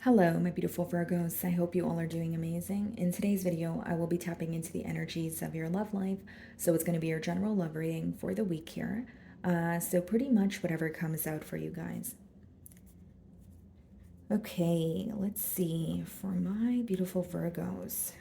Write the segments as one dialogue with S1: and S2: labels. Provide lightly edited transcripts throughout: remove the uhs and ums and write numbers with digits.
S1: Hello, my beautiful Virgos. I hope you all are doing amazing. In today's video, I will be tapping into the energies of your love life. So it's going to be your general love reading for the week here. So pretty much whatever comes out for you guys. Okay, let's see. For my beautiful Virgos.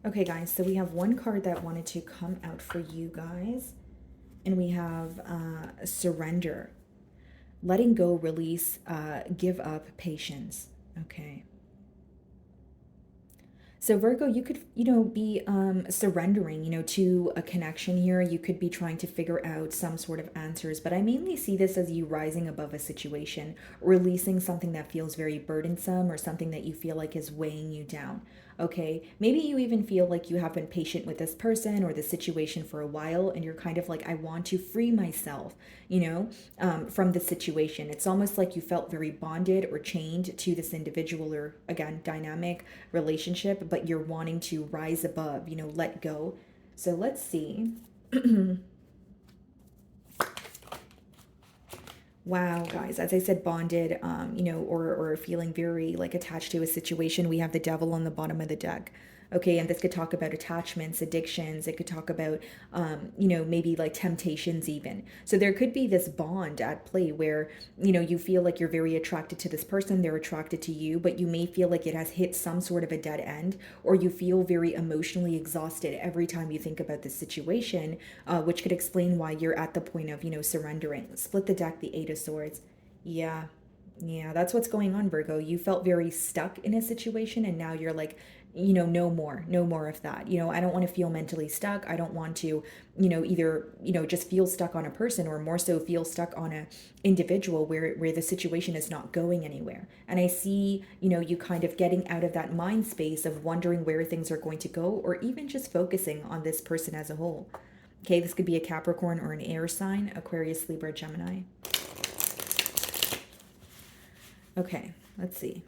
S1: Okay, guys, so we have one card that wanted to come out for you guys, and we have surrender, letting go, release, give up, patience. Okay. So Virgo, you could, be surrendering, to a connection here. You could be trying to figure out some sort of answers, but I mainly see this as you rising above a situation, releasing something that feels very burdensome or something that you feel like is weighing you down. Okay, maybe you even feel like you have been patient with this person or the situation for a while, and you're kind of like, I want to free myself, from the situation. It's almost like you felt very bonded or chained to this individual or, again, dynamic relationship, but you're wanting to rise above, let go. So let's see. Wow, guys, as I said, bonded, or feeling very like attached to a situation, we have the devil on the bottom of the deck. Okay, and this could talk about attachments, addictions. It could talk about, maybe like temptations even. So there could be this bond at play where, you feel like you're very attracted to this person, they're attracted to you, but you may feel like it has hit some sort of a dead end, or you feel very emotionally exhausted every time you think about this situation, which could explain why you're at the point of, surrendering. Split the deck, the Eight of Swords. Yeah. Yeah, that's what's going on, Virgo. You felt very stuck in a situation, and now you're like, no more of that. I don't want to feel mentally stuck. I don't want to, either, just feel stuck on a person, or more so feel stuck on a individual where the situation is not going anywhere. And I see, you kind of getting out of that mind space of wondering where things are going to go, or even just focusing on this person as a whole. Okay, this could be a Capricorn or an air sign, Aquarius, Libra, Gemini. Okay, let's see.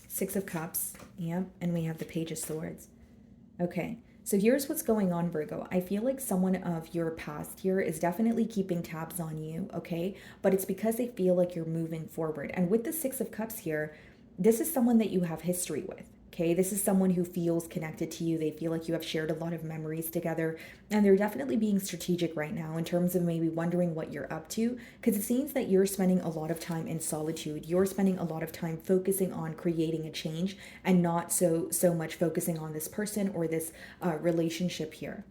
S1: Six of Cups, yep, and we have the Page of Swords. Okay, so here's what's going on, Virgo. I feel like someone of your past here is definitely keeping tabs on you, okay? But it's because they feel like you're moving forward. And with the Six of Cups here, this is someone that you have history with. Okay, this is someone who feels connected to you. They feel like you have shared a lot of memories together, and they're definitely being strategic right now in terms of maybe wondering what you're up to, because it seems that you're spending a lot of time in solitude. You're spending a lot of time focusing on creating a change, and not so much focusing on this person or this relationship here.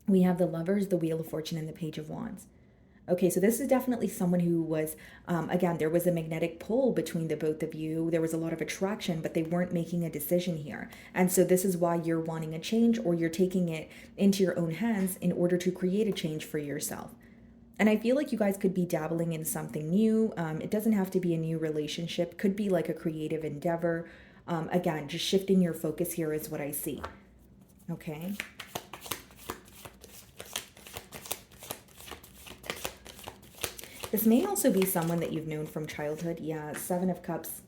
S1: We have the Lovers, the Wheel of Fortune, and the Page of Wands. Okay, so this is definitely someone who was, again, there was a magnetic pull between the both of you. There was a lot of attraction, but they weren't making a decision here. And so this is why you're wanting a change, or you're taking it into your own hands in order to create a change for yourself. And I feel like you guys could be dabbling in something new. It doesn't have to be a new relationship, could be like a creative endeavor. Again, just shifting your focus here is what I see. Okay. This may also be someone that you've known from childhood. Yeah, Seven of Cups.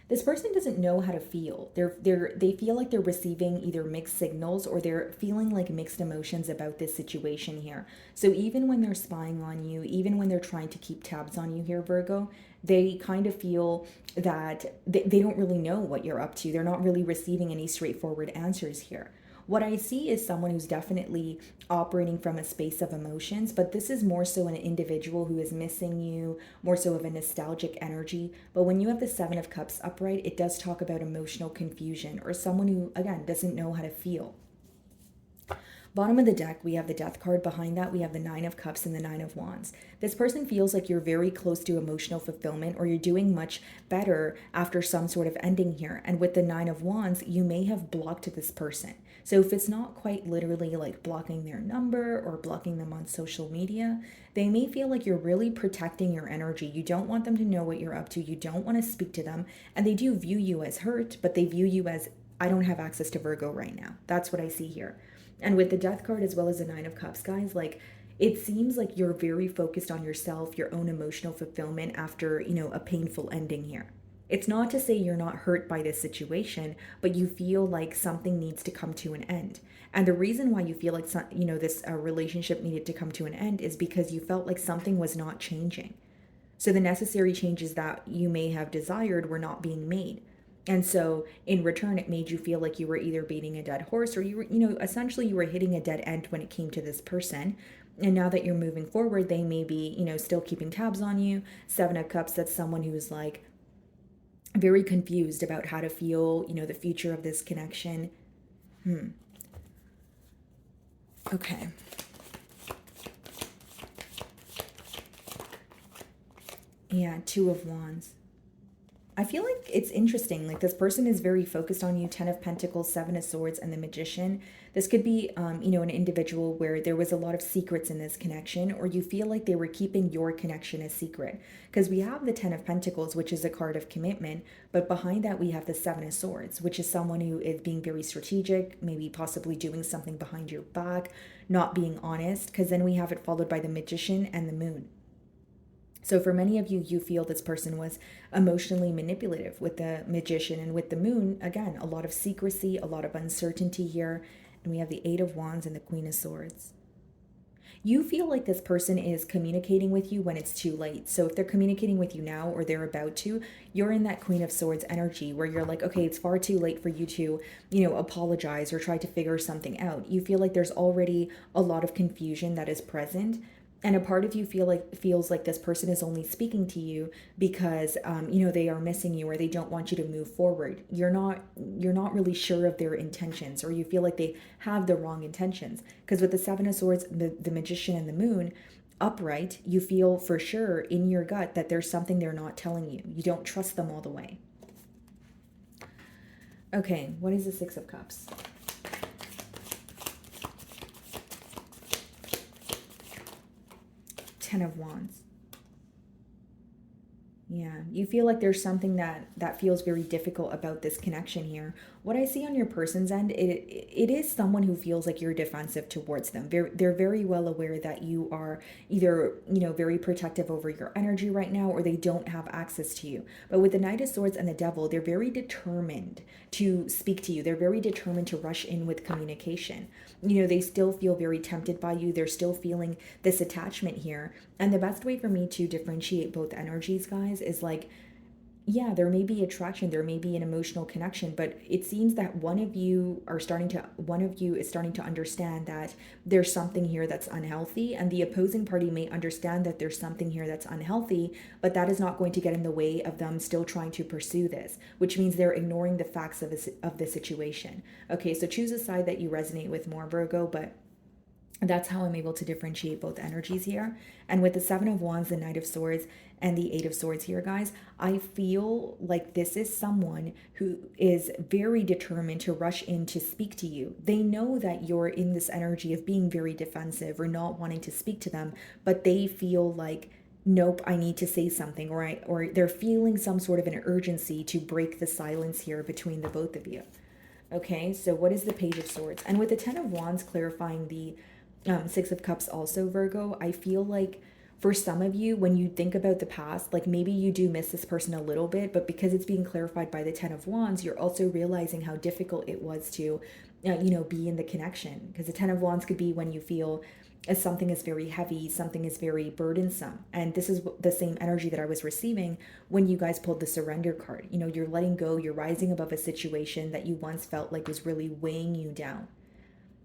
S1: This person doesn't know how to feel. They feel like they're receiving either mixed signals, or they're feeling like mixed emotions about this situation here. So even when they're spying on you, even when they're trying to keep tabs on you here, Virgo, they kind of feel that they don't really know what you're up to. They're not really receiving any straightforward answers here. What I see is someone who's definitely operating from a space of emotions, but this is more so an individual who is missing you, more so of a nostalgic energy. But when you have the Seven of Cups upright, it does talk about emotional confusion, or someone who, again, doesn't know how to feel. Bottom of the deck, we have the Death card. Behind that, we have the Nine of Cups and the Nine of Wands. This person feels like you're very close to emotional fulfillment, or you're doing much better after some sort of ending here. And with the Nine of Wands, you may have blocked this person. So if it's not quite literally like blocking their number or blocking them on social media, they may feel like you're really protecting your energy. You don't want them to know what you're up to. You don't want to speak to them. And they do view you as hurt, but they view you as, I don't have access to Virgo right now. That's what I see here. And with the Death card as well as the Nine of Cups, guys, like, It seems like you're very focused on yourself, your own emotional fulfillment after, a painful ending here. It's not to say you're not hurt by this situation, but you feel like something needs to come to an end. And the reason why you feel like this relationship needed to come to an end is because you felt like something was not changing. So the necessary changes that you may have desired were not being made. And so in return, it made you feel like you were either beating a dead horse or you were, essentially you were hitting a dead end when it came to this person. And now that you're moving forward, they may be, still keeping tabs on you. Seven of Cups, that's someone who's like very confused about how to feel, the future of this connection. Okay. Yeah, Two of Wands. I feel like it's interesting. Like this person is very focused on you. Ten of Pentacles, Seven of Swords, and the Magician. This could be, an individual where there was a lot of secrets in this connection, or you feel like they were keeping your connection a secret. Because we have the Ten of Pentacles, which is a card of commitment, but behind that we have the Seven of Swords, which is someone who is being very strategic, maybe possibly doing something behind your back, not being honest. Because then we have it followed by the Magician and the Moon. So for many of you, you feel this person was emotionally manipulative with the Magician, and with the Moon, again, a lot of secrecy, a lot of uncertainty here. And we have the Eight of Wands and the Queen of Swords. You feel like this person is communicating with you when it's too late. So if they're communicating with you now or they're about to, you're in that Queen of Swords energy where you're like, okay, it's far too late for you to, apologize or try to figure something out. You feel like there's already a lot of confusion that is present. And a part of you feels like this person is only speaking to you because they are missing you or they don't want you to move forward. You're not really sure of their intentions, or you feel like they have the wrong intentions. Because with the Seven of Swords, the Magician and the Moon upright, you feel for sure in your gut that there's something they're not telling you. You don't trust them all the way. Okay, what is the Six of Cups? Ten of Wands. Yeah, you feel like there's something that feels very difficult about this connection here. What I see on your person's end, it is someone who feels like you're defensive towards them. They're very well aware that you are either, very protective over your energy right now, or they don't have access to you. But with the Knight of Swords and the Devil, they're very determined to speak to you. They're very determined to rush in with communication. They still feel very tempted by you. They're still feeling this attachment here. And the best way for me to differentiate both energies, guys, is like, yeah, there may be attraction, there may be an emotional connection, but it seems that one of you is starting to understand that there's something here that's unhealthy, and the opposing party may understand that there's something here that's unhealthy, but that is not going to get in the way of them still trying to pursue this, which means they're ignoring the facts of the situation. Okay, so choose a side that you resonate with more, Virgo, but that's how I'm able to differentiate both energies here. And with the Seven of Wands, the Knight of Swords, and the Eight of Swords here, guys, I feel like this is someone who is very determined to rush in to speak to you. They know that you're in this energy of being very defensive or not wanting to speak to them, but they feel like, nope, I need to say something, or they're feeling some sort of an urgency to break the silence here between the both of you. Okay, so what is the Page of Swords? And with the Ten of Wands clarifying the Six of Cups also, Virgo, I feel like for some of you, when you think about the past, like maybe you do miss this person a little bit, but because it's being clarified by the Ten of Wands, you're also realizing how difficult it was to, be in the connection. Because the Ten of Wands could be when you feel as something is very heavy, something is very burdensome. And this is the same energy that I was receiving when you guys pulled the Surrender card. You're letting go, you're rising above a situation that you once felt like was really weighing you down.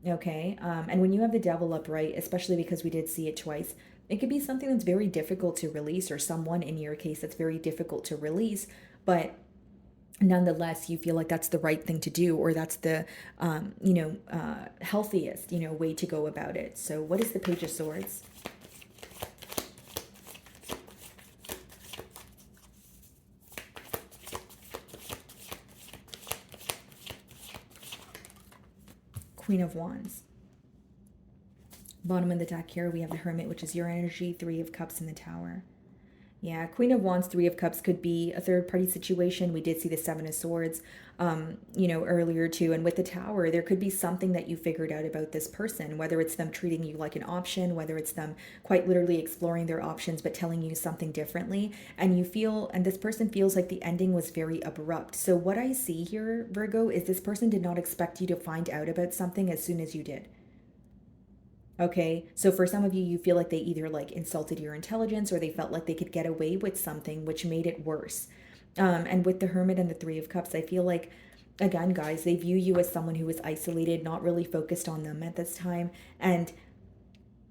S1: Okay. And when you have the Devil upright, especially because we did see it twice, it could be something that's very difficult to release, or someone in your case that's very difficult to release, but nonetheless, you feel like that's the right thing to do, or that's the, healthiest, way to go about it. So what is the Page of Swords? Queen of Wands. Bottom of the deck here, we have the Hermit, which is your energy, Three of Cups in the Tower. Yeah, Queen of Wands, Three of Cups could be a third party situation. We did see the Seven of Swords, earlier too. And with the Tower, there could be something that you figured out about this person, whether it's them treating you like an option, whether it's them quite literally exploring their options but telling you something differently. And and this person feels like the ending was very abrupt. So, what I see here, Virgo, is this person did not expect you to find out about something as soon as you did. Okay, so for some of you, you feel like they either like insulted your intelligence or they felt like they could get away with something, which made it worse. And with the Hermit and the Three of Cups, I feel like, again, guys, they view you as someone who is isolated, not really focused on them at this time. And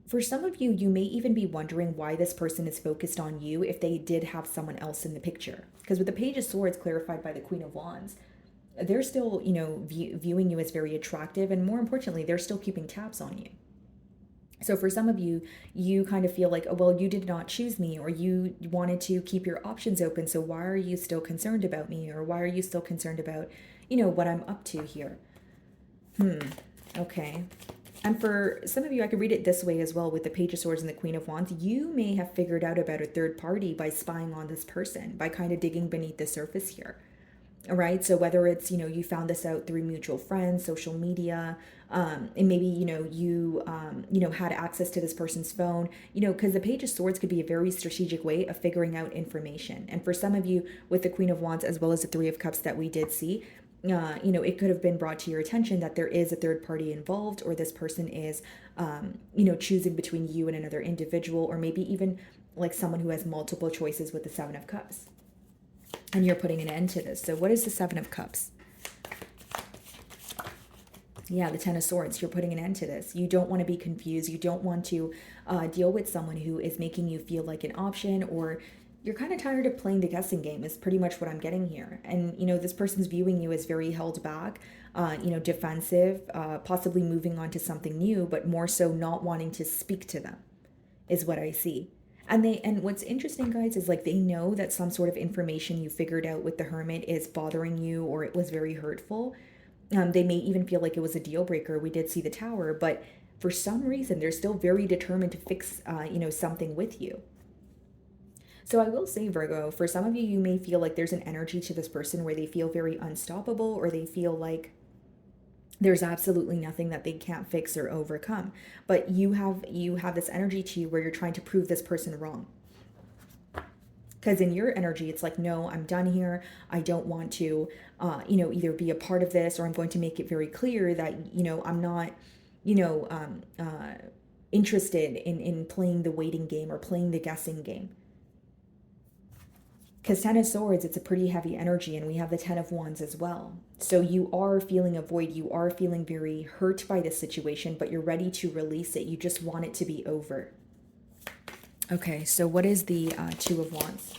S1: for some of you, you may even be wondering why this person is focused on you if they did have someone else in the picture. Because with the Page of Swords clarified by the Queen of Wands, they're still, viewing you as very attractive. And more importantly, they're still keeping tabs on you. So for some of you, you kind of feel like, oh, well, you did not choose me, or you wanted to keep your options open. So why are you still concerned about me? Or why are you still concerned about, what I'm up to here? Okay. And for some of you, I could read it this way as well with the Page of Swords and the Queen of Wands. You may have figured out about a third party by spying on this person, by kind of digging beneath the surface here. Right, so whether it's you found this out through mutual friends, social media, and maybe had access to this person's phone, because the Page of Swords could be a very strategic way of figuring out information. And for some of you, with the Queen of Wands as well as the Three of Cups that we did see, it could have been brought to your attention that there is a third party involved, or this person is choosing between you and another individual, or maybe even like someone who has multiple choices with the Seven of Cups. And you're putting an end to this. So what is the Seven of Cups? Yeah, the Ten of Swords. You're putting an end to this. You don't want to be confused. You don't want to deal with someone who is making you feel like an option, or you're kind of tired of playing the guessing game is pretty much what I'm getting here. And, this person's viewing you as very held back, defensive, possibly moving on to something new, but more so not wanting to speak to them is what I see. And what's interesting, guys, is like they know that some sort of information you figured out with the Hermit is bothering you, or it was very hurtful. They may even feel like it was a deal breaker. We did see the Tower, but for some reason they're still very determined to fix something with you. So I will say, Virgo, for some of you, you may feel like there's an energy to this person where they feel very unstoppable, or they feel like there's absolutely nothing that they can't fix or overcome. But you have this energy to you where you're trying to prove this person wrong. Because in your energy, it's like, no, I'm done here. I don't want to, either be a part of this, or I'm going to make it very clear that, I'm not, interested in playing the waiting game or playing the guessing game. Because Ten of Swords, it's a pretty heavy energy, and we have the Ten of Wands as well. So you are feeling a void. You are feeling very hurt by this situation, but you're ready to release it. You just want it to be over. Okay, so what is the Two of Wands?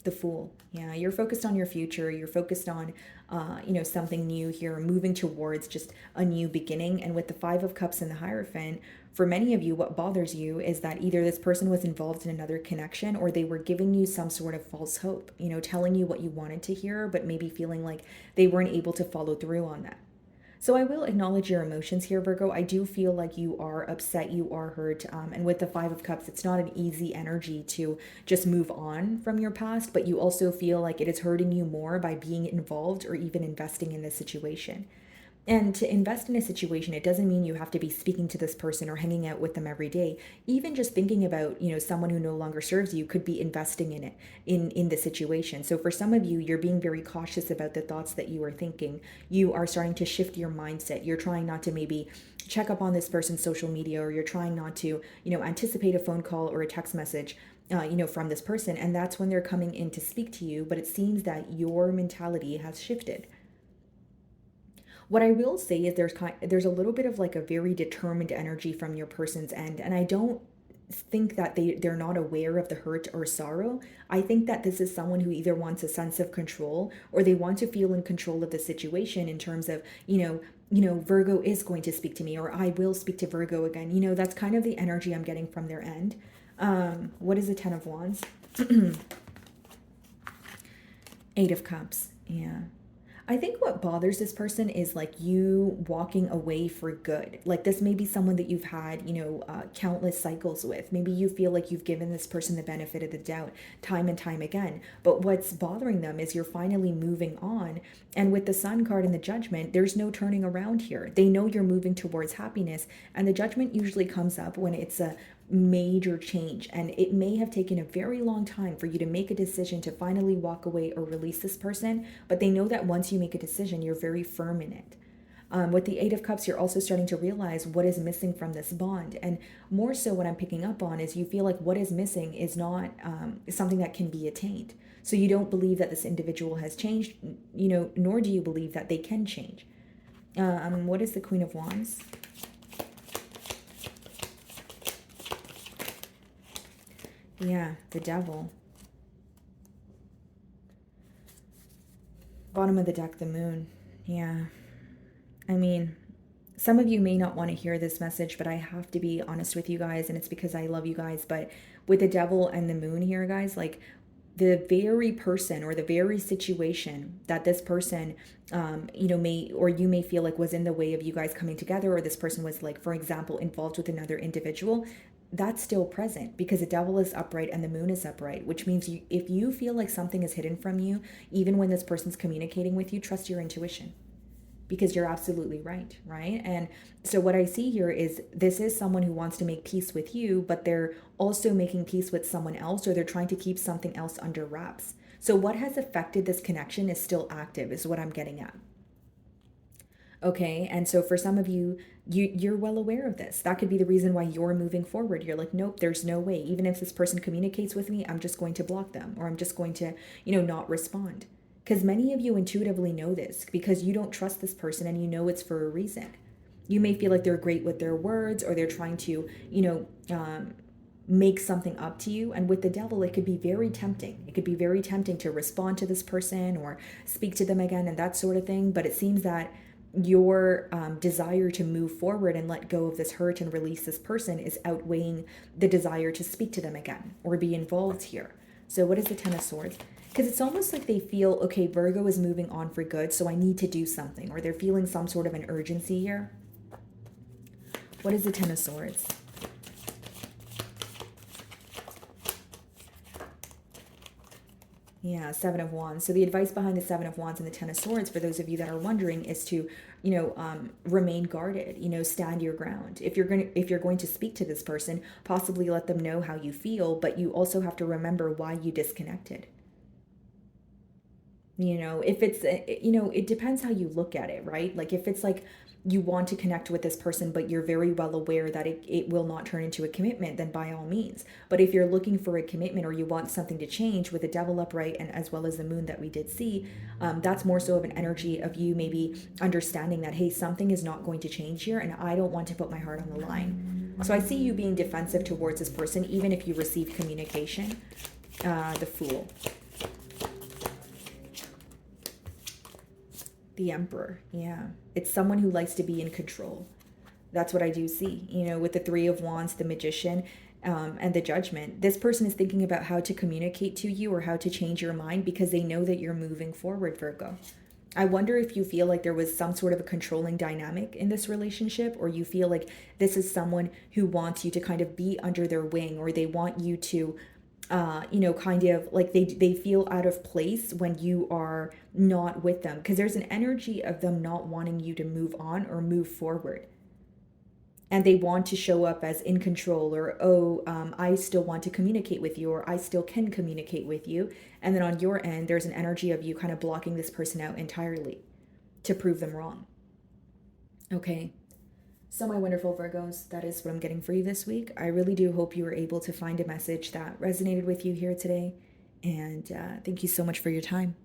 S1: The Fool. Yeah, you're focused on your future. You're focused on, something new here, moving towards just a new beginning. And with the Five of Cups and the Hierophant, for many of you, what bothers you is that either this person was involved in another connection, or they were giving you some sort of false hope, telling you what you wanted to hear, but maybe feeling like they weren't able to follow through on that. So I will acknowledge your emotions here, Virgo. I do feel like you are upset, you are hurt. And with the Five of Cups, it's not an easy energy to just move on from your past, but you also feel like it is hurting you more by being involved or even investing in this situation. And to invest in a situation, it doesn't mean you have to be speaking to this person or hanging out with them every day. Even just thinking about, someone who no longer serves you could be investing in it, in the situation. So for some of you, you're being very cautious about the thoughts that you are thinking. You are starting to shift your mindset. You're trying not to maybe check up on this person's social media, or you're trying not to, anticipate a phone call or a text message from this person. And that's when they're coming in to speak to you. But it seems that your mentality has shifted. What I will say is there's a little bit of like a very determined energy from your person's end, and I don't think that they're not aware of the hurt or sorrow. I think that this is someone who either wants a sense of control, or they want to feel in control of the situation in terms of, Virgo is going to speak to me, or I will speak to Virgo again. That's kind of the energy I'm getting from their end. What is the Ten of Wands? Eight of Cups. Yeah. I think what bothers this person is like you walking away for good. Like this may be someone that you've had, countless cycles with. Maybe you feel like you've given this person the benefit of the doubt time and time again. But what's bothering them is you're finally moving on. And with the Sun card and the Judgment, there's no turning around here. They know you're moving towards happiness. And the Judgment usually comes up when it's a major change, and it may have taken a very long time for you to make a decision to finally walk away or release this person, but they know that once you make a decision, you're very firm in it. With the Eight of Cups, you're also starting to realize what is missing from this bond. And more so, what I'm picking up on is you feel like what is missing is not something that can be attained. So you don't believe that this individual has changed, nor do you believe that they can change. What is the Queen of Wands? Yeah, the Devil. Bottom of the deck, the Moon. Yeah. I mean, some of you may not want to hear this message, but I have to be honest with you guys, and it's because I love you guys. But with the Devil and the Moon here, guys, like the very person or the very situation that this person, may, or you may feel like was in the way of you guys coming together, or this person was like, for example, involved with another individual, that's still present because the Devil is upright and the Moon is upright, which means if you feel like something is hidden from you, even when this person's communicating with you, trust your intuition because you're absolutely right, right? And so what I see here is this is someone who wants to make peace with you, but they're also making peace with someone else, or they're trying to keep something else under wraps. So what has affected this connection is still active, is what I'm getting at. Okay, and so for some of you, you're well aware of this. That could be the reason why you're moving forward. You're like, nope, there's no way. Even if this person communicates with me, I'm just going to block them, or I'm just going to, not respond. Because many of you intuitively know this because you don't trust this person and you know it's for a reason. You may feel like they're great with their words, or they're trying to, make something up to you. And with the Devil, it could be very tempting. It could be very tempting to respond to this person or speak to them again and that sort of thing. But it seems that your desire to move forward and let go of this hurt and release this person is outweighing the desire to speak to them again or be involved here. So what is the Ten of Swords? Because it's almost like they feel, okay, Virgo is moving on for good, so I need to do something, or they're feeling some sort of an urgency here. What is the Ten of Swords? Yeah, Seven of Wands. So the advice behind the Seven of Wands and the Ten of Swords, for those of you that are wondering, is to, remain guarded. Stand your ground. If you're going to speak to this person, possibly let them know how you feel, but you also have to remember why you disconnected. If it's, it depends how you look at it, right? Like if it's like you want to connect with this person, but you're very well aware that it will not turn into a commitment, then by all means. But if you're looking for a commitment or you want something to change with the Devil upright and as well as the Moon that we did see, that's more so of an energy of you maybe understanding that, hey, something is not going to change here and I don't want to put my heart on the line. So I see you being defensive towards this person, even if you receive communication. The Fool. The Emperor, yeah. It's someone who likes to be in control. That's what I do see. With the Three of Wands, the Magician, and the Judgment. This person is thinking about how to communicate to you or how to change your mind because they know that you're moving forward, Virgo. I wonder if you feel like there was some sort of a controlling dynamic in this relationship, or you feel like this is someone who wants you to kind of be under their wing, or they want you to kind of like they feel out of place when you are not with them, because there's an energy of them not wanting you to move on or move forward. And they want to show up as in control, or, I still want to communicate with you, or I still can communicate with you. And then on your end, there's an energy of you kind of blocking this person out entirely to prove them wrong. Okay. So my wonderful Virgos, that is what I'm getting for you this week. I really do hope you were able to find a message that resonated with you here today. And thank you so much for your time.